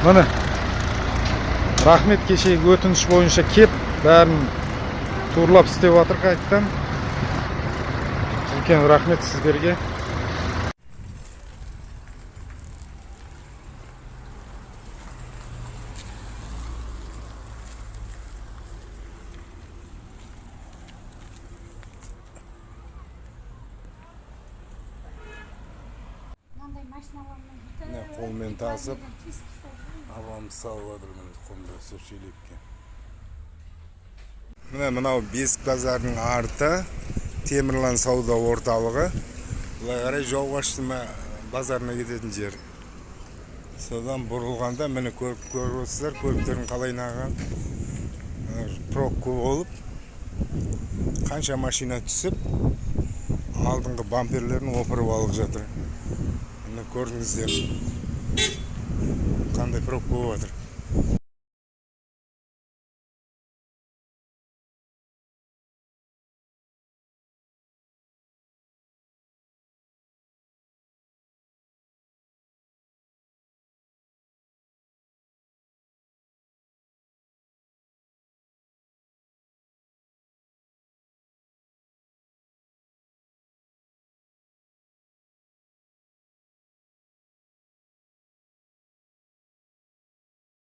Міне рахмет, кешегі өтініш бойынша кеп бәрін турлап істеп жатыр қайтадан. Үлкен рахмет сіздерге. Қолмен тасып, авамыз салып жатыр құмда сүршелекке. Міне мынау Бесік базарының арты, Темірлан сауда орталығы. Бұлай қарай Жауғашты базарына кететін жер. Содан бұрылғанда міне көріп отырсыздар, көліктердің қалай наған пробка болып, қанша машина түсіп, алдыңғы бамперлерін опырып алып жатыр. Міне көрдіңіздер, қандай пробка болып жатыр.